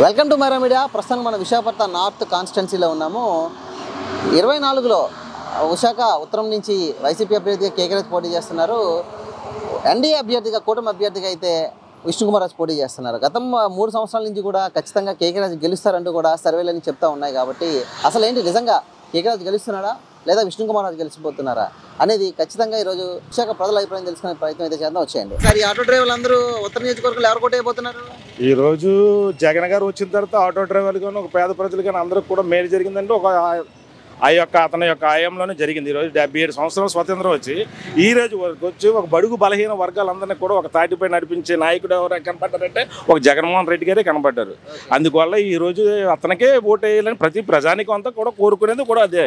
Welcome to Myra media. ప్రస్తుతం మన Visakhapatnam north కాన్స్టిట్యున్సీలో ఉన్నాము. 24లో విశాఖ ఉత్తరం నుంచి వైసీపీ అభ్యర్థిగా కేకరాజ్ పోటీ చేస్తున్నారు. ఎన్డీఏ అభ్యర్థిగా కూటమి అభ్యర్థిగా అయితే విష్ణుకుమార్ పోటీ చేస్తున్నారు. గతం 3 సంవత్సరాల నుంచి కూడా ఖచ్చితంగా కేకరాజ్ గెలుస్తారంటూ కూడా సర్వేలని చెప్తా ఉన్నాయి. కాబట్టి అసలు ఏంటి నిజంగా కేకరాజ్ గెలుస్తున్నాడా లేదా విష్ణుకుమార్ గెలిచిపోతున్నారా అనేది ఖచ్చితంగా ఈరోజు విశాఖ ప్రజల అభిప్రాయం తెలుసుకునే ప్రయత్నం అయితే చేద్దాం. వచ్చేయండి. సార్, ఈ ఆటో డ్రైవర్లు అందరూ ఉత్తర నియోజకవర్గంలో ఎవరు కొట్టేయబోతున్నారు? ఈ రోజు జగన్ గారు వచ్చిన తర్వాత ఆటో డ్రైవర్లు కానీ ఒక పేద ప్రజలు కానీ అందరికి కూడా మేలు జరిగిందంటే ఒక అతని యొక్క ఆయంలోనే జరిగింది. ఈరోజు 77 సంవత్సరాల స్వతంత్రం వచ్చి ఈ రోజు వరకు వచ్చి ఒక బడుగు బలహీన వర్గాలందరినీ కూడా ఒక తాటిపై నడిపించే నాయకుడు ఎవరు కనపడ్డారంటే ఒక జగన్మోహన్ రెడ్డి గారే కనపడ్డారు. అందువల్ల ఈ రోజు అతనికే ఓటు వేయాలని ప్రతి ప్రజానికం అంతా కూడా కోరుకునేది కూడా అదే.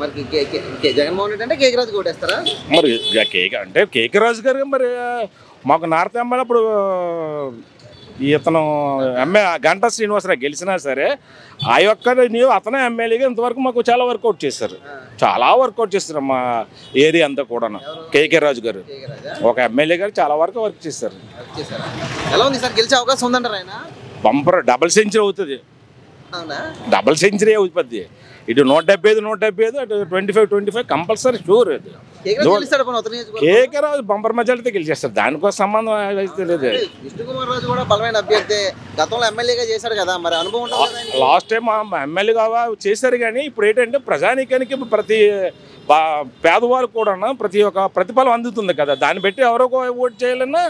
మరి జగన్మోహన్ రెడ్డి అంటే కేకరాజ్ ఓటేస్తారా? మరి కేకరాజు గారు మరి మాకు నార్త్ ఎమ్మెల్యే అప్పుడు ఇతను గంటా శ్రీనివాసరావు గెలిచినా సరే ఆ యొక్క అతనే ఎమ్మెల్యేగా ఇంతవరకు మాకు చాలా వర్కౌట్ చేశారు. చాలా వర్కౌట్ చేస్తారు మా ఏరియా అంతా కూడా. కేకే రాజు గారు ఒక ఎమ్మెల్యే గారు చాలా వరకు వర్క్ చేశారు. ఎలా ఉంది సార్, గెలిచే అవకాశం ఉందంటారు? ఆయన బంపర్ డబుల్ సెంచరీ అవుతుంది. డబుల్ సెంచరీ అవుతుంది. ఇటు 175 అటు 25 కంపల్సరీ షూర్. కేకే రాజు బంపర్ మెజారిటీతో గెలిచేస్తారు. దానికోసం సంబంధం అయితే లేదు. విష్ణుకుమార్ రాజు కూడా బలమైన అభ్యర్థి, గతంలో ఎమ్మెల్యేగా చేశాడు కదా, మరి అనుభవం లాస్ట్ టైం ఎమ్మెల్యేగా చేశారు. కానీ ఇప్పుడు ఏంటంటే ప్రజానీకానికి ప్రతి పేదవాళ్ళు కూడా ప్రతి ఒక్క ప్రతిఫలం అందుతుంది కదా. దాన్ని బట్టి ఎవరో ఓటు చేయాలన్నా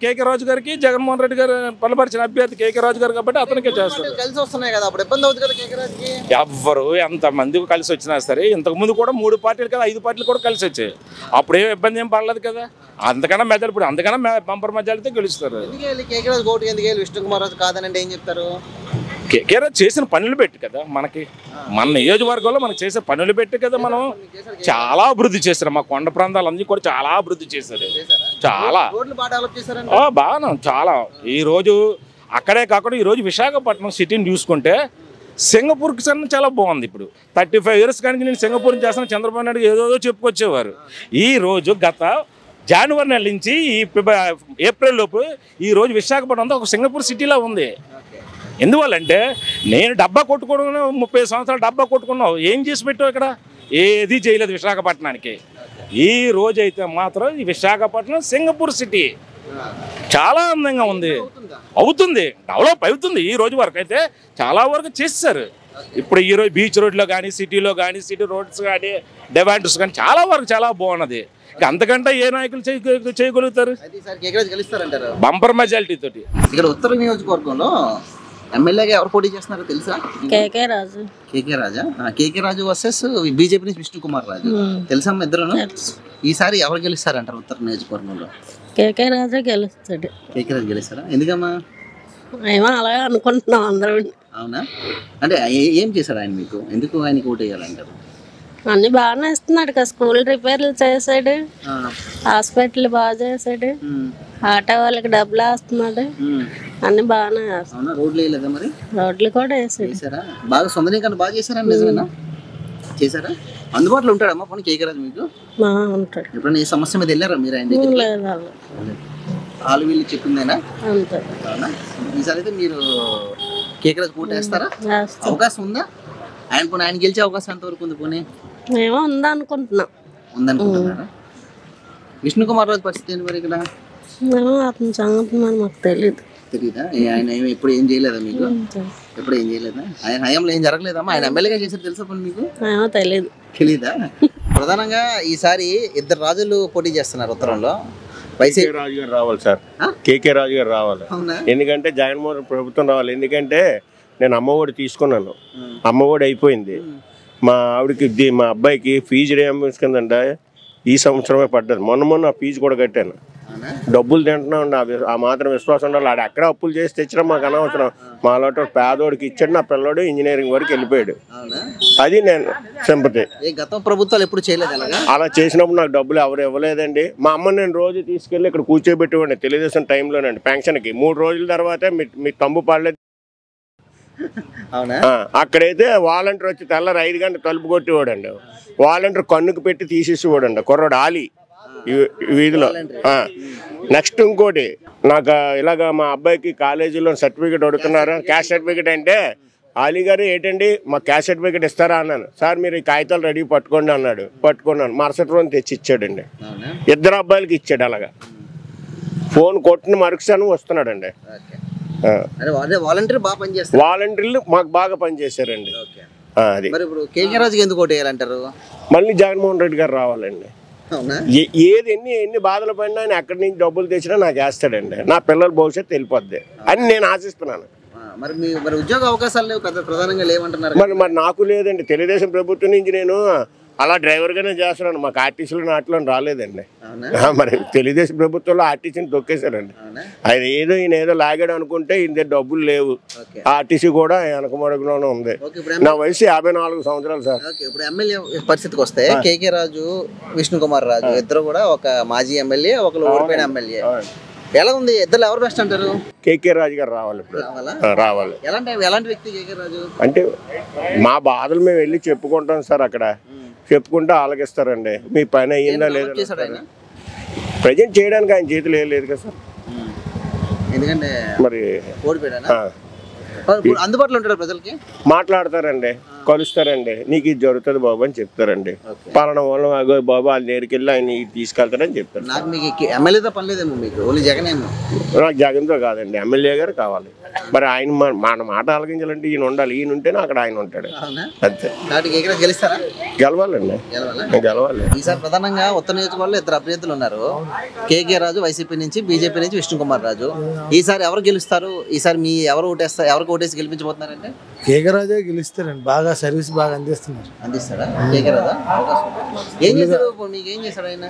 కేకే రాజు గారికి జగన్మోహన్ రెడ్డి గారు బలపరిచిన అభ్యర్థి కేకే రాజు గారు కాబట్టి అతనికే చేస్తారు. కలిసి వస్తున్నాయి కదా, అప్పుడు ఇబ్బంది అవుతుంది కదా కేకే రాజుకి. ఎవ్వరు ఎంతమంది కలిసి వచ్చినా సరే ఇంతకుముందు కూడా 3 పార్టీలు కదా 5 పార్టీలు కూడా కలిసి వచ్చాయి. అప్పుడు ఏం ఇబ్బంది ఏం పడలేదు కదా. అంతకన్నా మెజారిటీ ఇప్పుడు అంతకన్నా బంపర్ మెజారిటీతో గెలుస్తారు. కేకే రాజు ఓటు ఎందుకు వెళ్ళి విష్ణుకుమార్ రాజు కాదని ఏం చెప్తారు? కేకే రాజు చేసిన పనులు పెట్టి కదా, మనకి మన నియోజకవర్గంలో మనకి చేసే పనులు పెట్టి కదా మనం చాలా అభివృద్ధి చేశారు. మా కొండ ప్రాంతాలన్నీ కూడా చాలా అభివృద్ధి చేశారు. చాలా బాగా చాలా. ఈరోజు అక్కడే కాకుండా ఈరోజు విశాఖపట్నం సిటీని చూసుకుంటే సింగపూర్కి చాలా బాగుంది. ఇప్పుడు 35 years కానీ నేను సింగపూర్ని చేస్తాను చంద్రబాబు నాయుడు ఏదో చెప్పుకొచ్చేవారు. ఈరోజు గత జనవరి నెల నుంచి ఈ ఏప్రిల్ లోపు ఈరోజు విశాఖపట్నం అంతా ఒక సింగపూర్ సిటీలో ఉంది. ఎందువల్లంటే నేను డబ్బా కొట్టుకున్నాను, 30 సంవత్సరాలు డబ్బా కొట్టుకున్నావు, ఏం చేసి పెట్టావు ఇక్కడ? ఏది చేయలేదు విశాఖపట్నానికి. ఈ రోజు అయితే మాత్రం ఈ విశాఖపట్నం సింగపూర్ సిటీ చాలా అందంగా ఉంది. అవుతుంది, డెవలప్ అవుతుంది. ఈ రోజు వరకు అయితే చాలా వరకు చేస్తారు. ఇప్పుడు ఈరోజు బీచ్ రోడ్లో కానీ సిటీలో కానీ సిటీ రోడ్స్ కానీ డివైడర్స్ కానీ చాలా వరకు చాలా బాగున్నది. అంతకంటే ఏ నాయకులు చేయగలుగుతారు? బంపర్ మెజారిటీ తోటి. ఇక్కడ ఉత్తర నియోజకవర్గంలో ఎమ్మెల్యేగా ఎవరు పోటీ చేస్తున్నారో తెలుసా? కేకే రాజు. కేకే రాజా? కేకే రాజు వర్సెస్ బీజేపీ నుంచి విష్ణుకుమార్ రాజు. తెలుసా ఇద్దరు? ఈసారి ఎవరు గెలుస్తారంటారు ఉత్తర నియోజకవర్గంలో? కేకే రాజు గెలుస్తాడు. కేకే రాజు గెలుస్తారా? ఎందుకమ్మా? ఏమో అలాగే అనుకుంటున్నాం అందరం. అవునా? అంటే ఏం చేశాడు ఆయన మీకు? ఎందుకు ఆయనకి ఓటు వేయాలంటారు? అన్ని బాగానే ఇస్తున్నాడు కదా. స్కూల్ రిపేర్లు చేశాడు, హాస్పిటల్ బాగా చేశాడు, ఆటో వాళ్ళకి డబ్బులు వేస్తున్నాడు, అన్ని బాగానే వేస్తాడు. రోడ్లు వేయలేదా మరి? రోడ్లు కూడా వేసాడు. బాగా సొందరీకరణ బాగా చేశారా? నిజమేనా? చేశారా? అందుబాటులో ఉంటాడమ్మా పోనీ కేకే రాజు మీకు? ఉంటాడు. ఎప్పుడైనా ఈ సమస్య మీద వెళ్ళారా మీరు ఆయన దగ్గర? లేదు, వాళ్ళు వీళ్ళు చెప్పిందేనా? అంతే. ఈసారి అయితే మీరు కేకే రాజు ఓటు వేస్తారా? అవకాశం ఉందా? ఆయన గెలిచే అవకాశం ఎంతవరకు ఉంది? పోనీ ఏమో ఉందనుకుంటున్నాం. ఉందనుకుంటున్నారా? విష్ణుకుమార్ రాజు పరిస్థితి ఏంటి మరి ఇక్కడ? అతని సంగతి మరి మాకు తెలియదు. తెలీదా? ఆయన ఎప్పుడు ఏం చేయలేదా మీకు? ఎప్పుడు ఏం చేయలేదా? ఆయన హయాంలో ఏం జరగలేదమ్మా? ఆయన ఎమ్మెల్యేగా చేశారు తెలుసా పోనీ మీకు? తెలియదు. తెలీదా? ప్రధానంగా ఈసారి 2 రాజులు పోటీ చేస్తున్నారు ఉత్తరంలో. వైసీపీ రాజు గారు రావాలి సార్. కేకే రాజు గారు రావాలి. ఎందుకంటే జగన్మోహన్ ప్రభుత్వం రావాలి. ఎందుకంటే నేను అమ్మఒడి తీసుకున్నాను, అమ్మఒడి అయిపోయింది. మా ఆవిడకి మా అబ్బాయికి ఫీజు రియంబర్స్ కిందంటే ఈ సంవత్సరమే పడ్డది. మొన్న ఫీజు కూడా కట్టాను. డబ్బులు తింటున్నా ఆ మాత్రం విశ్వాసం ఉండాలి. ఆడ ఎక్కడ అప్పులు చేసి తెచ్చడం మాకు అనవసరం. మాలో పేదోడికి ఇచ్చాడు, నా పిల్లడు ఇంజనీరింగ్ వరకు వెళ్ళిపోయాడు. అది నేను సింపతి. గత ప్రభుత్వాలు ఎప్పుడు చేయలేదు అలా చేసినప్పుడు నాకు డబ్బులు ఎవరు ఇవ్వలేదండి. మా అమ్మని నేను రోజు తీసుకెళ్ళి ఇక్కడ కూర్చోబెట్టేవాడిని తెలుగుదేశం టైంలోనండి. పెన్షన్కి 3 రోజుల తర్వాతే మీకు తంబు పడలేదు. అక్కడైతే వాలంటీర్ వచ్చి తెల్లారి 5 గంటలు తలుపు కొట్టేవాడండి. వాలంటీర్ కన్నుకు పెట్టి తీసేసేవాడండి. కుర్రాడు ఆలి ఈ వీధిలో. నెక్స్ట్ ఇంకోటి, నాకు ఇలాగ మా అబ్బాయికి కాలేజీలో సర్టిఫికేట్ అడుగుతున్నారు, క్యాస్ట్ సర్టిఫికేట్ అంటే ఆలీ గారు ఏంటండి మా క్యాస్ట్ సర్టిఫికేట్ ఇస్తారా అన్నాను. సార్ మీరు ఈ కాగితాలు రెడీ పట్టుకోండి అన్నాడు. పట్టుకున్నాను, మరుసటి రోజు తెచ్చి ఇచ్చాడండి. 2 అబ్బాయిలకి ఇచ్చాడు. అలాగా ఫోన్ కొట్టిన మరుక్షణం వస్తున్నాడండి. వాలంటీర్లు మాకు బాగా పనిచేశారండి. అది ఇప్పుడు కేకే రాజుకి ఎందుకు ఓటు వేయాలంటారు? మళ్ళీ జగన్మోహన్ రెడ్డి గారు రావాలండి. ఏది ఎన్ని బాధలు పడినా ఆయన ఎక్కడి నుంచి డబ్బులు తెచ్చినా నాకు వేస్తాడండి. నా పిల్లల భవిష్యత్తు వెళ్ళిపోద్ది అని నేను ఆశిస్తున్నాను. మరి ఉద్యోగ అవకాశాలు లేవు కదా, ప్రధానంగా లేవంటున్నారు. మరి నాకు లేదండి. తెలుగుదేశం ప్రభుత్వం నుంచి నేను అలా డ్రైవర్గానే చేస్తున్నాను. మాకు ఆర్టీసీలు నాట్లో రాలేదండి. మరి తెలుగుదేశం ప్రభుత్వంలో ఆర్టీసీని తొక్కేశారండి. ఈయన ఏదో లాగాడు అనుకుంటే ఇంత డబ్బులు లేవు. ఆర్టీసీ కూడా వెనకమడుగులోనే ఉంది. నా వయసు 54 సంవత్సరాలు సార్. ఇప్పుడు ఎమ్మెల్యే పరిస్థితికి వస్తే కేకే రాజు, విష్ణు కుమార్ రాజు ఇద్దరు కూడా ఒక మాజీ ఎమ్మెల్యే, ఒకరు ఓడిపోయిన ఎమ్మెల్యే. ఎలా ఉంది? ఇద్దరు ఎవరు బెస్ట్ అంటారు? కేకే రాజు గారు రావాలి. ఇప్పుడు రావాలి. ఎలాంటి వ్యక్తి కేకే రాజు అంటే మా బాధలు మేము వెళ్ళి చెప్పుకుంటాం సార్. అక్కడ చెప్పుకుంటే ఆలకిస్తారండి. మీ పని అయ్యిందా లేదా ప్రజెంట్ చేయడానికి ఆయన చేతులు ఏం లేదు కదా సార్. ఎందుకంటే మరి ఓడిపోయాడా? అందుబాటులో ఉంటాడు ప్రజలకి, మాట్లాడతారండి, కలుస్తారండి. నీకు ఇది జరుగుతుంది బాబు అని చెప్తారండి. పలానా వాళ్ళు బాబు వాళ్ళ దగ్గరికి వెళ్ళి ఆయన తీసుకెళ్తారని చెప్తారు. నాకు మీకు ఎమ్మెల్యేతో పని లేదేమో, మీకు ఓన్లీ జగన్ ఏమో. నాకు జగన్తో కాదండి, ఎమ్మెల్యే గారు కావాలి. మరి ఆయన మన మాట ఆలకించాలంటే ఈయన ఉండాలి. ఈయన ఉంటేనే అక్కడ ఆయన ఉంటాడు. అంతే. గెలవాలండి, గెలవాలి. ఈసారి ప్రధానంగా ఉత్తర నియోజకవర్గంలో 2 అభ్యర్థులు ఉన్నారు. కేకే రాజు వైసీపీ నుంచి, బీజేపీ నుంచి విష్ణు కుమార్ రాజు. ఈసారి ఎవరు గెలుస్తారు? ఈసారి మీ ఎవరు ఓటేస్తారు? ఎవరికి ఓటేసి గెలిపించబోతున్నారంటే కేకే రాజే గెలుస్తారండి. బాగా సర్వీస్ బాగా అందిస్తాడా కేకే రాజా? ఏం చేశాడు? మీకేం చేశాడు ఆయన?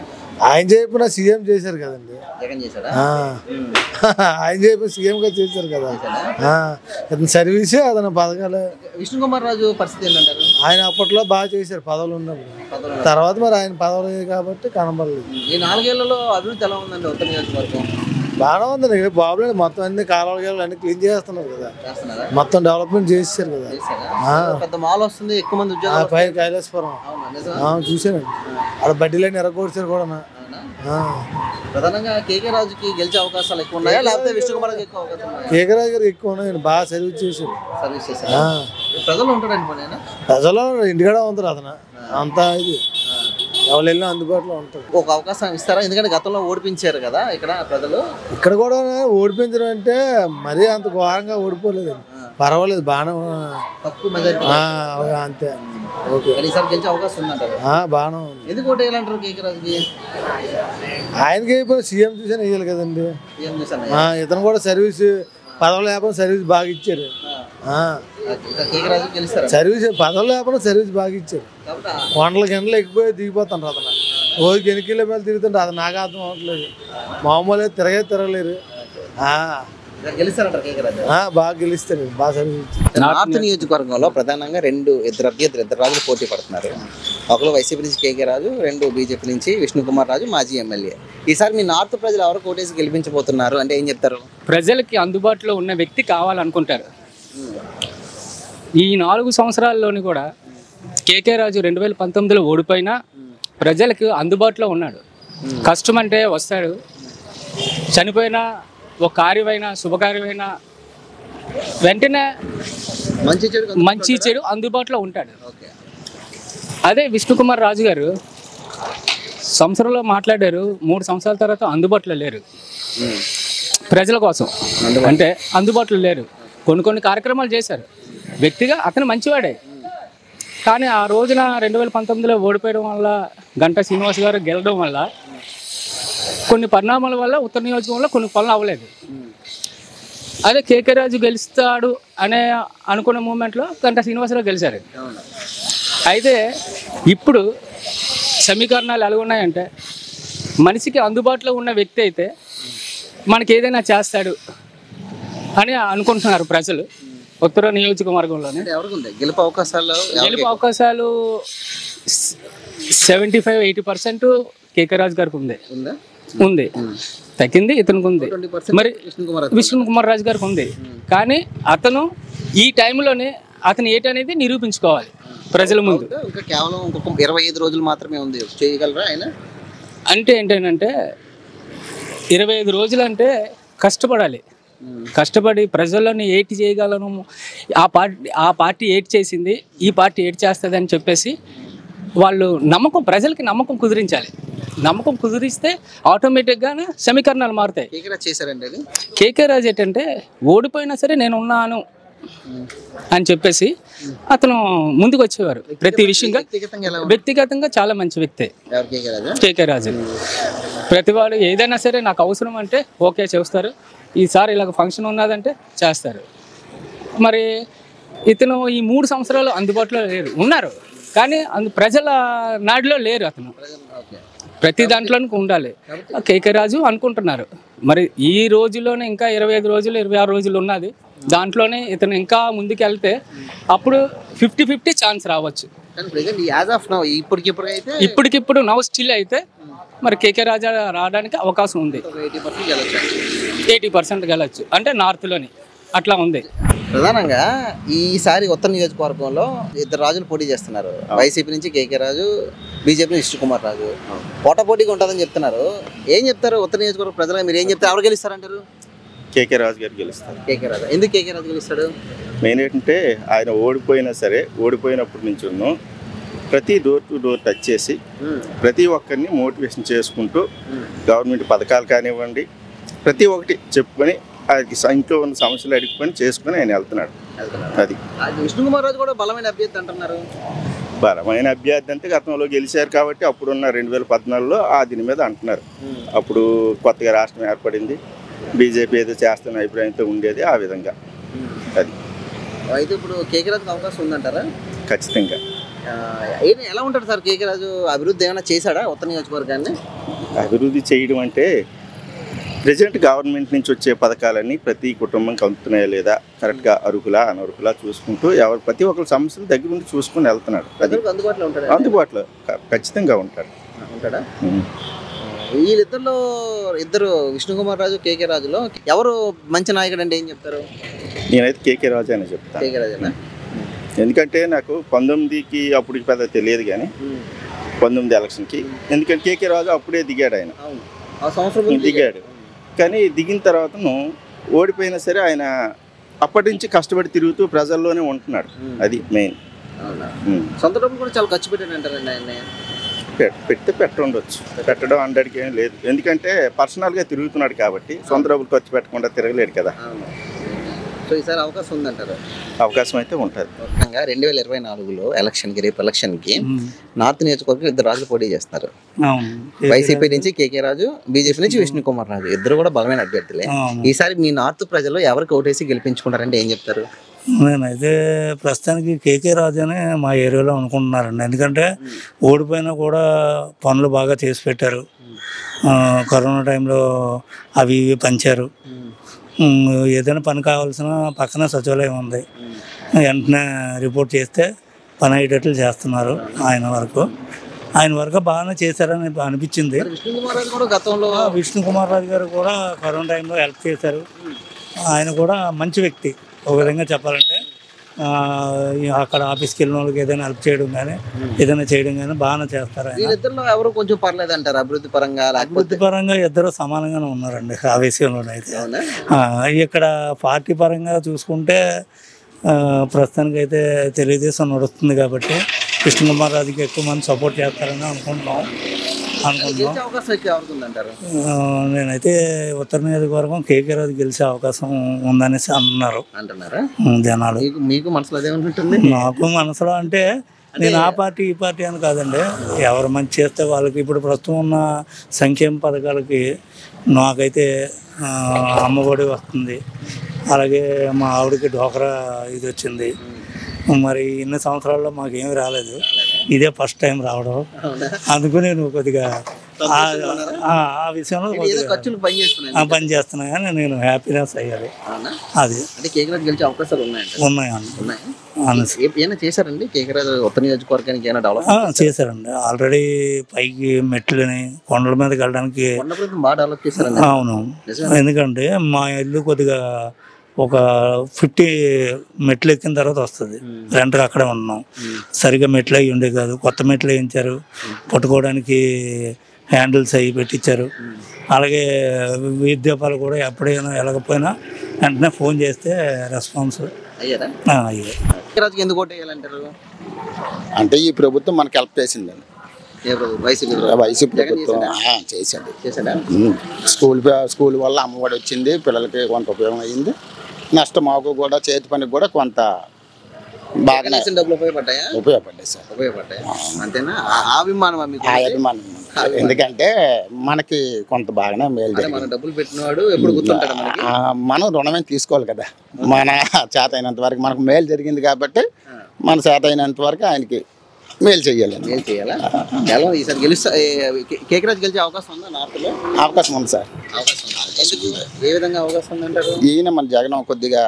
ఆయన చేయకుండా సీఎం చేశారు కదండి. జగన్ చేశాడా? ఆయన చేయకుండా సీఎం గా చేశారు కదా. అతని సర్వీసే, అతని పథకాలు. విష్ణు కుమార్ రాజు పరిస్థితి ఏంటంటారు? ఆయన అప్పట్లో బాగా చేశారు పదవులు ఉన్నప్పుడు. తర్వాత మరి ఆయన పదవులు కాబట్టి కనబడలేదు. ఈ 4 ఏళ్లలో అభివృద్ధి ఎలా ఉందండి ఉత్తర నియోజకవర్గం? బాగానే ఉందండి. బాబులేదు మొత్తం అన్ని కాలువలు అన్ని క్లీన్ చేస్తున్నారు కదా. మొత్తం డెవలప్మెంట్ చేసేసారు కదా. పెద్ద మాల్ వస్తుంది, ఎక్కువ మంది ఉద్యోగాలు. పైన కైలాసపురం చూసానండి. అక్కడ బడ్డీలన్నీ ఎరగొడిచారు కూడా. ప్రధానంగా కేకే రాజుకి గెలిచే అవకాశాలు ఎక్కువ ఉన్నాయా, లేకపోతే విష్ణు కుమార్ ఎక్కువ అవకాశం? కేకే రాజు గారు ఎక్కువ ఉన్నాయి. బాగా సర్వీస్ చేశారు. ప్రజలు ఉంటాడండి, ప్రజలు ఇంటికాడ ఉంటారు. అతను అంతా ఇది ఎవరు వెళ్ళినా అందుబాటులో ఉంటారు. ఒక అవకాశం ఇస్తారా? ఎందుకంటే గతంలో ఓడిపించారు కదా ఇక్కడ ప్రజలు. ఇక్కడ కూడా ఓడిపించడం అంటే మరీ అంత ఘోరంగా ఓడిపోలేదు. పర్వాలేదు, బాగానే తక్కువ మెజారిటీ అంతే. ఈసారి గెలిచే అవకాశం ఉందంటారు. బాగానే ఉంది. ఎందుకు ఓటు వేయాలంటారు కేకే రాజుకి? ఆయనకి అయిపోయి సీఎం చూసాను వేయాలి కదండి. ఇతను కూడా సర్వీస్ పదవులు లేకపోతే సర్వీస్ బాగా ఇచ్చారు. సర్వీస్ పదవులు లేకపోతే సర్వీస్ బాగా ఇచ్చారు. 100 గంటలు ఎక్కిపోయి దిగిపోతాను. అతను రోజుకి 8 కిలోమీటర్లు తిరుగుతుంటే అది నాకు అర్థం అవ్వట్లేదు. మామూలుగా తిరగలేరు. బాగా గెలుస్తారు. బాగా సర్వీస్. నార్త్ నియోజకవర్గంలో ప్రధానంగా ఇద్దరు రాజులు పోటీ పడుతున్నారు. ఒకరు వైసీపీ నుంచి కేకే రాజు, 2 బీజేపీ నుంచి విష్ణు కుమార్ రాజు, మాజీ ఎమ్మెల్యే. ఈసారి మీ నార్త్ ప్రజలు ఎవరు కోటేసి గెలిపించబోతున్నారు అంటే ఏం చెప్తారు? ప్రజలకి అందుబాటులో ఉన్న వ్యక్తి కావాలనుకుంటారు. ఈ 4 సంవత్సరాల్లోని కూడా కేకే రాజు 2019లో ఓడిపోయినా ప్రజలకు అందుబాటులో ఉన్నాడు. కష్టం అంటే వస్తాడు. చనిపోయినా, ఒక కార్యమైనా, శుభకార్యమైనా వెంటనే మంచి చెడు అందుబాటులో ఉంటాడు. అదే విష్ణు కుమార్ రాజు గారు సంవత్సరంలో మాట్లాడారు, 3 సంవత్సరాల తర్వాత అందుబాటులో లేరు. ప్రజల కోసం అంటే అందుబాటులో లేరు. కొన్ని కార్యక్రమాలు చేశారు. వ్యక్తిగా అతను మంచివాడే, కానీ ఆ రోజున 2019లో ఓడిపోయడం వల్ల, గంటా శ్రీనివాస్ గారు గెలవడం వల్ల, కొన్ని పరిణామాల వల్ల ఉత్తర నియోజకవర్గంలో కొన్ని పనులు అవ్వలేదు. అదే కేకే రాజు గెలుస్తాడు అనే అనుకున్న మూమెంట్లో గంటా శ్రీనివాసరావు గెలిచారు. అయితే ఇప్పుడు సమీకరణాలు ఎలా ఉన్నాయంటే, మనిషికి అందుబాటులో ఉన్న వ్యక్తి అయితే మనకి ఏదైనా చేస్తాడు అని అనుకుంటున్నారు ప్రజలు. ఉత్తర నియోజకవర్గంలోనే గెలుపు అవకాశాలు 75-80% కేకే రాజు గారికి ఉంది. తగ్గింది ఇతనికి ఉంది. మరి విష్ణు కుమార్ రాజు గారికి ఉంది. కానీ అతను ఈ టైంలోనే అతను ఏంటనేది నిరూపించుకోవాలి ప్రజల ముందు. కేవలం 25 రోజులు మాత్రమే ఉంది. చేయగలరా ఆయన? అంటే ఏంటంటే 25 రోజులు అంటే కష్టపడాలి. కష్టపడి ప్రజల్లోని ఏటి చేయగలను, ఆ పార్టీ ఏటి చేసింది, ఈ పార్టీ ఏటి చేస్తుంది అని చెప్పేసి వాళ్ళు ప్రజలకి నమ్మకం కుదిరించాలి. నమ్మకం కుదిరిస్తే ఆటోమేటిక్గానే సమీకరణాలు మారుతాయి. చేశారండి అది. కేకే రాజు ఏంటంటే ఓడిపోయినా సరే నేను ఉన్నాను అని చెప్పేసి అతను ముందుకు వచ్చేవారు ప్రతి విషయంగా. వ్యక్తిగతంగా చాలా మంచి వ్యక్తే కేకే రాజు. ప్రతివాడు ఏదైనా సరే నాకు అవసరం అంటే ఓకే చేస్తారు, ఈసారి ఇలాగ ఫంక్షన్ ఉన్నదంటే చేస్తారు. మరి ఇతను ఈ 3 సంవత్సరాలు అందుబాటులో ఉన్నారు, కానీ ప్రజల నాడిలో లేరు. అతను ప్రతి దాంట్లోనూ ఉండాలి కేకే రాజు అనుకుంటున్నారు. మరి ఈ రోజుల్లోనే ఇంకా 25 రోజులు 26 రోజులు ఉన్నది, దాంట్లోనే ఇతను ఇంకా ముందుకు వెళ్తే అప్పుడు 50-50 ఛాన్స్ రావచ్చు. ఇప్పటికిప్పుడు నౌ స్టిల్ అయితే మరి కేకే రాజా రావడానికి అవకాశం ఉంది. 80% గెలవచ్చు, అంటే నార్త్లోని అట్లా ఉంది. ప్రధానంగా ఈసారి ఉత్తర నియోజకవర్గంలో 2 రాజులు పోటీ చేస్తున్నారు. వైసీపీ నుంచి కేకే రాజు, బీజేపీ నుంచి విష్ణుకుమార్ రాజు. పోటాపోటీగా ఉంటుందని చెప్తున్నారు. ఏం చెప్తారు ఉత్తర నియోజకవర్గ ప్రజలు? మీరు ఏం చెప్తారు? ఎవరు గెలుస్తారంటారు? కేకే రాజు గారు గెలుస్తారు. కేకే రాజు. ఎందుకు కేకే రాజు గెలుస్తాడు? మెయిన్ ఏంటంటే ఆయన ఓడిపోయినా సరే, ఓడిపోయినప్పటి నుంచి ప్రతి డోర్ టు డోర్ టచ్ చేసి ప్రతి ఒక్కరిని మోటివేషన్ చేసుకుంటూ గవర్నమెంట్ పథకాలు కానివ్వండి ప్రతి ఒక్కటి చెప్పుకొని ఆయనకి ఇంట్లో ఉన్న సమస్యలు అడుగుకొని చేసుకుని ఆయన వెళ్తున్నాడు. అది విష్ణుకుమార్ రాజు కూడా బలమైన అభ్యర్థి అంటున్నారు. బలమైన అభ్యర్థి అంటే గతంలో గెలిచారు కాబట్టి అప్పుడున్న 2014లో దీని మీద అంటున్నారు. అప్పుడు కొత్తగా రాష్ట్రం ఏర్పడింది, బీజేపీ ఏదో చేస్తున్న అభిప్రాయంతో ఉండేది ఆ విధంగా. అది అయితే ఇప్పుడు కేకే రాజుకి అవకాశం ఉందంటారా? ఖచ్చితంగా. ఎలా ఉంటాడు సార్ కేకే రాజు? అభివృద్ధి ఏమైనా చేశాడా ఉత్తర నియోజకవర్గాన్ని? అభివృద్ధి చేయడం అంటే ప్రెజెంట్ గవర్నమెంట్ నుంచి వచ్చే పథకాలన్నీ ప్రతి కుటుంబంకి అందుతున్నాయా లేదా, కరెక్ట్గా అర్హులా అనర్హులా చూసుకుంటూ ప్రతి ఒక్కరి సమస్యలు దగ్గర ఉండి చూసుకుని వెళ్తున్నాడు. అందుబాటులో ఖచ్చితంగా ఉంటాడు. వీళ్ళిద్దరిలో ఇద్దరు విష్ణుకుమార్ రాజు కేకే రాజులో ఎవరు మంచి నాయకుడు అంటే ఏం చెప్తారు? నేనైతే కేకే రాజు అని చెప్తాను. కేకే రాజేనా? ఎందుకంటే నాకు 19కి అప్పటికి పెద్ద తెలియదు, కానీ 19 ఎలక్షన్కి, ఎందుకంటే కేకే రాజు అప్పుడే దిగాడు. ఆయన దిగాడు, కానీ దిగిన తర్వాతను ఓడిపోయినా సరే ఆయన అప్పటి నుంచి కష్టపడి తిరుగుతూ ప్రజల్లోనే ఉంటున్నాడు. అది మెయిన్. సొంత డబ్బులు కూడా చాలా ఖర్చు పెట్టాడు అంటారండి ఆయన. పెడితే ఉండొచ్చు, పెట్టడం 100కి ఏం లేదు. ఎందుకంటే పర్సనల్గా తిరుగుతున్నాడు కాబట్టి సొంత డబ్బులు ఖర్చు పెట్టకుండా తిరగలేడు కదా. సో ఈసారి అవకాశం ఉందంటారు? అవకాశం అయితే ఉంటుంది. 2024లో రేపు ఎలక్షన్కి నార్త్ నియోజకవర్గం 2 రాజులు పోటీ చేస్తున్నారు. వైసీపీ నుంచి కేకే రాజు, బీజేపీ నుంచి విష్ణుకుమార్ రాజు. ఇద్దరు కూడా బలమైన అభ్యర్థులే. ఈసారి మీ నార్త్ ప్రజలు ఎవరికి ఓటేసి గెలిపించుకుంటారంటే ఏం చెప్తారు? నేనైతే ప్రస్తుతానికి కేకే రాజు అనే మా ఏరియాలో అనుకుంటున్నారండి. ఎందుకంటే ఓడిపోయినా కూడా పనులు బాగా చేసి పెట్టారు. కరోనా టైంలో అవి ఇవి పంచారు. ఏదైనా పని కావాల్సిన పక్కన సచివాలయం ఉంది, వెంటనే రిపోర్ట్ చేస్తే పని అయ్యేటట్లు చేస్తున్నారు. ఆయన వరకు బాగానే చేశారని అనిపించింది. విష్ణుకుమార్ రాజు గారు కూడా కరోనా టైంలో హెల్ప్ చేశారు. ఆయన కూడా మంచి వ్యక్తి. ఒక విధంగా చెప్పాలంటే అక్కడ ఆఫీస్కి వెళ్ళిన వాళ్ళకి ఏదైనా హెల్ప్ చేయడం కానీ ఏదైనా చేయడం కానీ బాగానే చేస్తారు. ఎవరు కొంచెం పర్లేదు అంటారు అభివృద్ధి పరంగా? అభివృద్ధి పరంగా ఇద్దరు సమానంగానే ఉన్నారండి ఆ విషయంలోనైతే. ఇక్కడ పార్టీ పరంగా చూసుకుంటే ప్రస్తుతానికి అయితే తెలుగుదేశం నడుస్తుంది కాబట్టి విష్ణుకుమార్ రాజుకి ఎక్కువ మంది సపోర్ట్ చేస్తారని అనుకుంటున్నాం. నేనైతే ఉత్తర నియోజకవర్గం కేకే రాజు గెలిచే అవకాశం ఉందనేసి అంటున్నారు జనాలు. మీకు మనసులో అదే ఉంటుంది? నాకు మనసులో అంటే నేను ఆ పార్టీ ఈ పార్టీ అని కాదండి, ఎవరు మంచి చేస్తే వాళ్ళకి. ఇప్పుడు ప్రస్తుతం ఉన్న సంక్షేమ పథకాలకి నాకైతే అమ్మఒడి వస్తుంది, అలాగే మా ఆవిడకి డ్వాక్రా ఇది వచ్చింది. మరి ఇన్ని సంవత్సరాల్లో మాకేమీ రాలేదు, ఇదే ఫస్ట్ టైం రావడం. అందుకు నేను కొద్దిగా ఆ విషయంలో పని చేస్తున్నా, కానీ నేను హ్యాపీనెస్ అయ్యాలి. అది ఉన్నాయండి. చేశారండి ఉత్తర నియోజకవర్గానికి చేశారండి. ఆల్రెడీ పైకి మెట్లని కొండల మీదకి వెళ్ళడానికి బాగా డెవలప్ చేశారండి. అవును, ఎందుకంటే మా ఇల్లు కొద్దిగా ఒక 50 మెట్లు ఎక్కిన తర్వాత వస్తుంది. రెంట్గా అక్కడే ఉన్నాం. సరిగ్గా మెట్లు అయ్యి ఉండే కాదు, కొత్త మెట్లు వేయించారు. పట్టుకోవడానికి హ్యాండిల్స్ అవి పెట్టించారు. అలాగే వీధి దీపాలు కూడా ఎప్పుడైనా వెళ్ళకపోయినా వెంటనే ఫోన్ చేస్తే రెస్పాన్స్ అయ్యారా? అయ్యాయి. రాజుకి ఎందుకు ఓటు వేయాలంటారు? అంటే ఈ ప్రభుత్వం మనకు హెల్ప్ చేసిందండి. వైసీపీ ప్రభుత్వం చేశాడు. స్కూల్ వల్ల అమ్మఒడి వచ్చింది, పిల్లలకి కొంత ఉపయోగం అయ్యింది. నెక్స్ట్ మాకు కూడా చేతి పనికి కూడా కొంత బాగానే డబ్బులు ఉపయోగపడ్డాయి సార్. అంతేనా? ఆ అభిమానం అభిమానం ఎందుకంటే మనకి కొంత బాగానే మేలు జరిగింది. డబ్బులు పెట్టినవాడు ఎప్పుడు గుర్తుంటాడు. మనం రుణమే తీసుకోవాలి కదా, మన చేత అయినంత వరకు మనకు మేలు జరిగింది కాబట్టి మన చేత అయినంత వరకు ఆయనకి మేలు చేయాలి. ఈసారి గెలుస్తా కేకే రాజు గెలిచే అవకాశం ఉందా నార్త్లో? అవకాశం ఉంది సార్. ఏ విధంగా అవకాశం ఉందంటారు? ఈయన మన జగన్ కొద్దిగా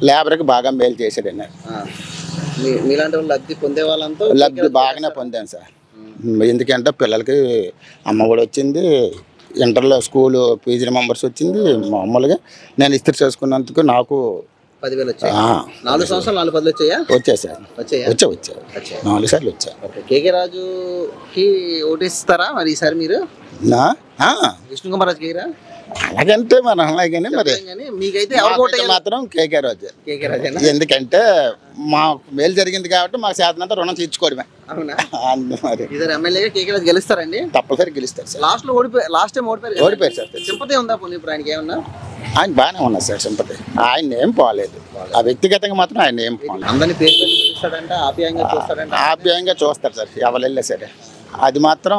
లేబర్కి బాగా మేలు చేశాడండి. మీలాంటి వాళ్ళు లబ్ధి పొందే వాళ్ళంతా లబ్ధి బాగానే పొందాను సార్. ఎందుకంటే పిల్లలకి అమ్మఒడి వచ్చింది, ఇంటర్లో స్కూల్ పీజీ మెంబర్స్ వచ్చింది. మామూలుగా నేను ఇస్త్రీ చేసుకున్నందుకు నాకు 10,000 వచ్చాయి. 4 సంవత్సరాలు 4 10 వచ్చాయా? వచ్చాయి సార్. వచ్చాయి 4 సార్లు వచ్చాయి. కేకే రాజుకి ఓటేస్తారా మరి ఈసారి మీరు? విష్ణు కుమార్ రాజు కేరా? అలాగంటే మనం అలాగని మరి మీకైతే మాత్రం కేకే రాజు. ఎందుకంటే మాకు మేలు జరిగింది కాబట్టి మాకు శాతంతా రుణం తీర్చుకోవడమే. మరి ఎమ్మెల్యేగా కేకే రాజు గెలుస్తారండి? తప్పనిసరి గెలుస్తారు సార్. లాస్ట్ టైం ఓడిపోయారు సార్. సింపతి ఉందా పోనీ ఇప్పుడు ఆయనకి ఏమన్నా? ఆయన బాగానే ఉన్నారు సార్. సింపతి ఆయన ఏం పోలేదు. ఆ వ్యక్తిగతంగా మాత్రం ఆయన ఏం పోలేదు. అందరినీ పేరు చూస్తాడంట, ఆప్యాయంగా చూస్తారు సార్. ఎవరు వెళ్ళా సరే అది మాత్రం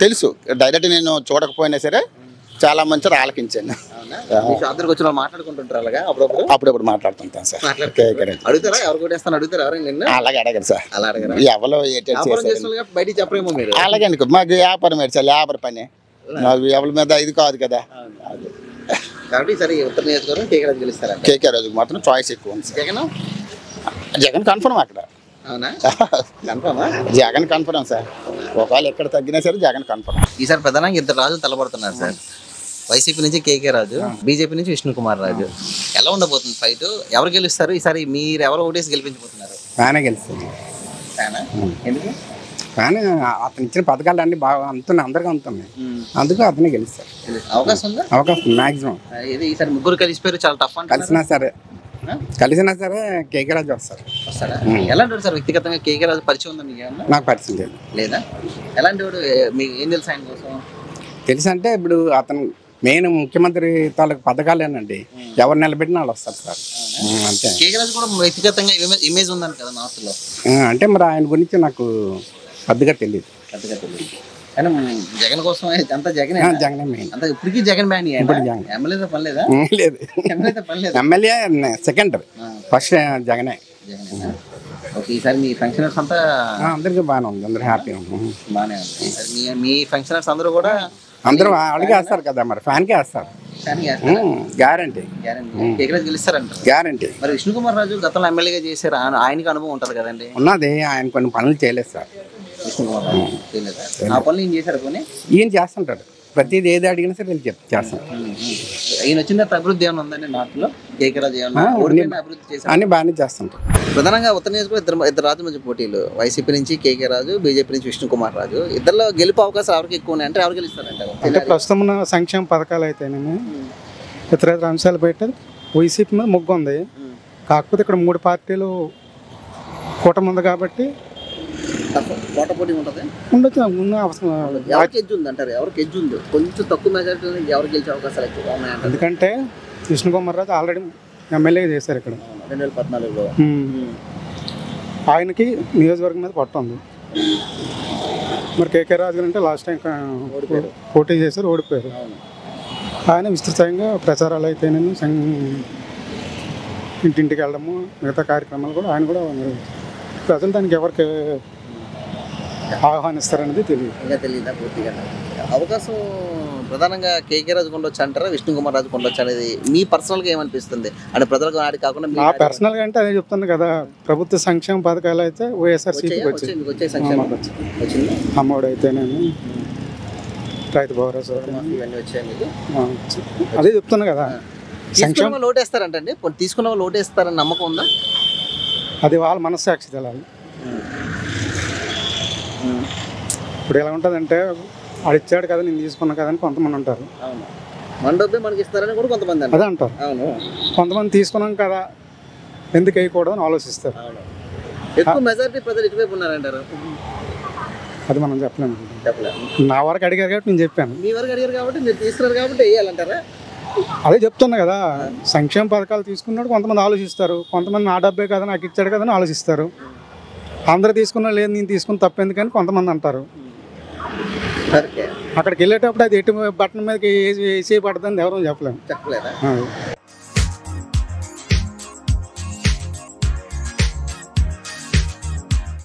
తెలుసు. డైరెక్ట్ నేను చూడకపోయినా సరే చాలా మంచి ఆలకించాను. మాట్లాడుకుంటుంటారు అప్పుడప్పుడు మాట్లాడుతుంటాను సార్. అడుగుతారా ఎవరు కొట్టేస్తాను అడుగుతారు? ఎవరైనా అలాగే అడగరు సార్. ఎవరో బయట చెప్పరేమో మీరు. అలాగే అనుకో మాకు వ్యాపారం ఏంటి సార్, లేబర్ పని. నాకు ఎవరి మీద ఇది కాదు కదా. కాబట్టి సరే ఉత్తర నియోజకవర్గం కేకే రాజు గెలుస్తారా? కేకే రాజుకి మాత్రం చాయిస్ ఎక్కువ ఉంది సార్. జగన్ కన్ఫర్మ్ అక్కడ. Jagan confirm sir. ఒకవేళ ఎక్కడ తగ్గినా సరే జగన్ కన్ఫర్మ్. ఈసారి ప్రధానంగా 2 రాజులు తలపడుతున్నారు సార్. వైసీపీ నుంచి కేకే రాజు, బీజేపీ నుంచి విష్ణు కుమార్ రాజు. ఎలా ఉండబోతుంది ఫైట్? ఎవరు గెలుస్తారు ఈసారి? మీరు ఎవరు ఓటేసి గెలిపించబోతున్నారు? ఫ్యానే గెలుస్తుంది. ఎందుకు? కానీ అతను ఇచ్చిన పథకాలు అన్ని బాగా అందరికీ అందుతున్నాయి, అందుకు అతనే గెలుస్తారు. అవకాశం ఉందా? అవకాశం మాక్సిమం. ఈసారి ముగ్గురు కలిసిపోయారు, చాలా టఫ్. కలిసినా సరే కేకే రాజు వస్తారు. ఎలా ఉంటాడు సార్ వ్యక్తిగతంగా? కేకే రాజు పరిచయం ఉందా మీకు? నాకు పరిచయం లేదు. లేదా? ఎలాంటి వాడు? మీకు ఏం తెలుసు ఆయన కోసం? తెలుసు అంటే ఇప్పుడు అతను మెయిన్ ముఖ్యమంత్రి తాలూకు పథకాలేనండి, ఎవరు నిలబెట్టిన వాళ్ళు వస్తారు సార్. అంతే. కేకే రాజు కూడా వ్యక్తిగతంగా ఇమేజ్ ఉందని కదా నార్త్లో? అంటే మరి ఆయన గురించి నాకు పెద్దగా తెలియదు. కానీ జగన్ కోసం అంతా జగనే మెయిన్. అంతా ఇప్పటికీ జగన్ బ్యాన్. ఎమ్మెల్యేతో పని లేదా? లేదు, ఎమ్మెల్యే సెకండ్, ఫస్ట్ జగనే. ఓకే. ఈసారి మీ ఫంక్షనర్స్ అంతా అందరికీ బాగానే ఉంది, అందరూ హ్యాపీగా ఉంది. బాగానే ఉంది. మీ ఫంక్షనర్స్ అందరూ కూడా అందరూ వాళ్ళకే వేస్తారు కదా, మరి ఫ్యాన్కే వేస్తారు. గ్యారంటీ కేకే రాజు గెలుస్తారంట. గ్యారంటీ. మరి విష్ణు కుమార్ రాజు గతంలో ఎమ్మెల్యేగా చేశారు, ఆయనకి అనుభవం ఉంటుంది కదండి? ఉన్నది. ఆయన కొన్ని పనులు చేయలేదు సార్. విష్ణు కుమార్ రాజు చేయలేదు. ఆ పనులు ఈయన చేశారు. కొన్ని ఈయన చేస్తుంటాడు, ప్రతిదీ ఏది అడిగినా సరే వీళ్ళు చేస్తాం. ఈయన వచ్చిన తర్వాత అభివృద్ధి ఏమైనా ఉందండి నార్త్లో? కేకే రాజు అభివృద్ధి చేశారు అన్ని బాగానే చేస్తుంటారు. ప్రధానంగా ఉత్తర నియోజకవర్గం ఇద్దరు రాజు మధ్య పోటీలు. వైసీపీ నుంచి కేకే రాజు, బీజేపీ నుంచి విష్ణు కుమార్ రాజు. ఇద్దరిలో గెలుపు అవకాశాలు ఎవరికి ఎక్కువ ఉన్నాయి అంటే ఎవరు గెలుస్తారంటారు? అంటే ప్రస్తుతం ఉన్న సంక్షేమ పథకాలు అయితేనేమి ఇతర అంశాలు పెట్టారు. వైసీపీ మీద మొగ్గు ఉంది. కాకపోతే ఇక్కడ 3 పార్టీలు కూటమి ఉంది కాబట్టి పోటీ ఉంటుంది. ఉండొచ్చు. ఉన్న అవసరం ఎవరికి ఎడ్జ్ ఉంది అంటారు? ఎవరికి ఎడ్జ్ ఉంది? కొంచెం తక్కువ మెజారిటీ ఎవరు గెలిచే అవకాశాలు ఎక్కువ ఉన్నాయంట. ఎందుకంటే విష్ణు కుమార్ రాజు ఆల్రెడీ ఎమ్మెల్యే చేశారు ఇక్కడ 2014లో. ఆయనకి నియోజకవర్గం మీద పట్టు ఉంది. మరి కేకే రాజు గారు అంటే లాస్ట్ టైం పోటీ చేశారు, ఓడిపోయారు. ఆయన విస్తృతంగా ప్రచారాలు అయితేనేమి ఇంటింటికి వెళ్ళడము మిగతా కార్యక్రమాలు కూడా ఆయన కూడా ప్రజలు దానికి ఎవరికి ఆహ్వానిస్తారనేది తెలియదా పూర్తిగా? అవకాశం ప్రధానంగా కేకే రాజు కొండొచ్చు అంటారా, విష్ణు కుమార్ రాజు కొండొచ్చు అనేది మీ పర్సనల్గా ఏమనిపిస్తుంది? అంటే ప్రజలకు నాటి కాకుండా నా పర్సనల్గా అంటే అదే చెప్తుంది కదా. ప్రభుత్వ సంక్షేమ పథకాలు అయితే వైఎస్ఆర్సీపీకి వచ్చింది. అమ్మఒడి అయితేనేమి, రైతు భరోసా ఇవన్నీ వచ్చాయి మీకు. అదే చెప్తున్నా కదా. సంక్షేమ లోటు వేస్తారంటండి, తీసుకున్న వాళ్ళు లోటు వేస్తారని నమ్మకం ఉందా? అది వాళ్ళ మనస్సాక్షి తెలాలి. ఇప్పుడు ఎలా ఉంటుందంటే ఆడిచ్చాడు కదా నేను తీసుకున్నా కదా అని కొంతమంది అంటారు. అవును, మన డబ్బే మనకి ఇస్తారని కూడా కొంతమంది అదే అంటారు. అవును, కొంతమంది తీసుకున్నాం కదా ఎందుకు వేయకూడదు అని ఆలోచిస్తారు. ఎక్కువ మెజారిటీ ప్రజలు ఇటువైపు ఉన్నారంటారు. అది మనం చెప్పలేము. చెప్పలేదు, నా వరకు అడిగారు కాబట్టి నేను చెప్పాను. మీ వరకు అడిగారు కాబట్టి మీరు తీసుకున్నారు కాబట్టి వేయాలంటారా? అదే చెప్తున్నా కదా, సంక్షేమ పథకాలు తీసుకున్నాడు కొంతమంది ఆలోచిస్తారు, కొంతమంది నా డబ్బే కదా నాకు ఇచ్చాడు కదా అని ఆలోచిస్తారు. అందరూ తీసుకున్నా లేదు నేను తీసుకుని తప్పెందుకని కొంతమంది అంటారు. అక్కడికి వెళ్ళేటప్పుడు అది ఎటు బట్టన్ మీదకి వేసి పడుతుంది ఎవరో చెప్పలేము. చెప్పలేదా?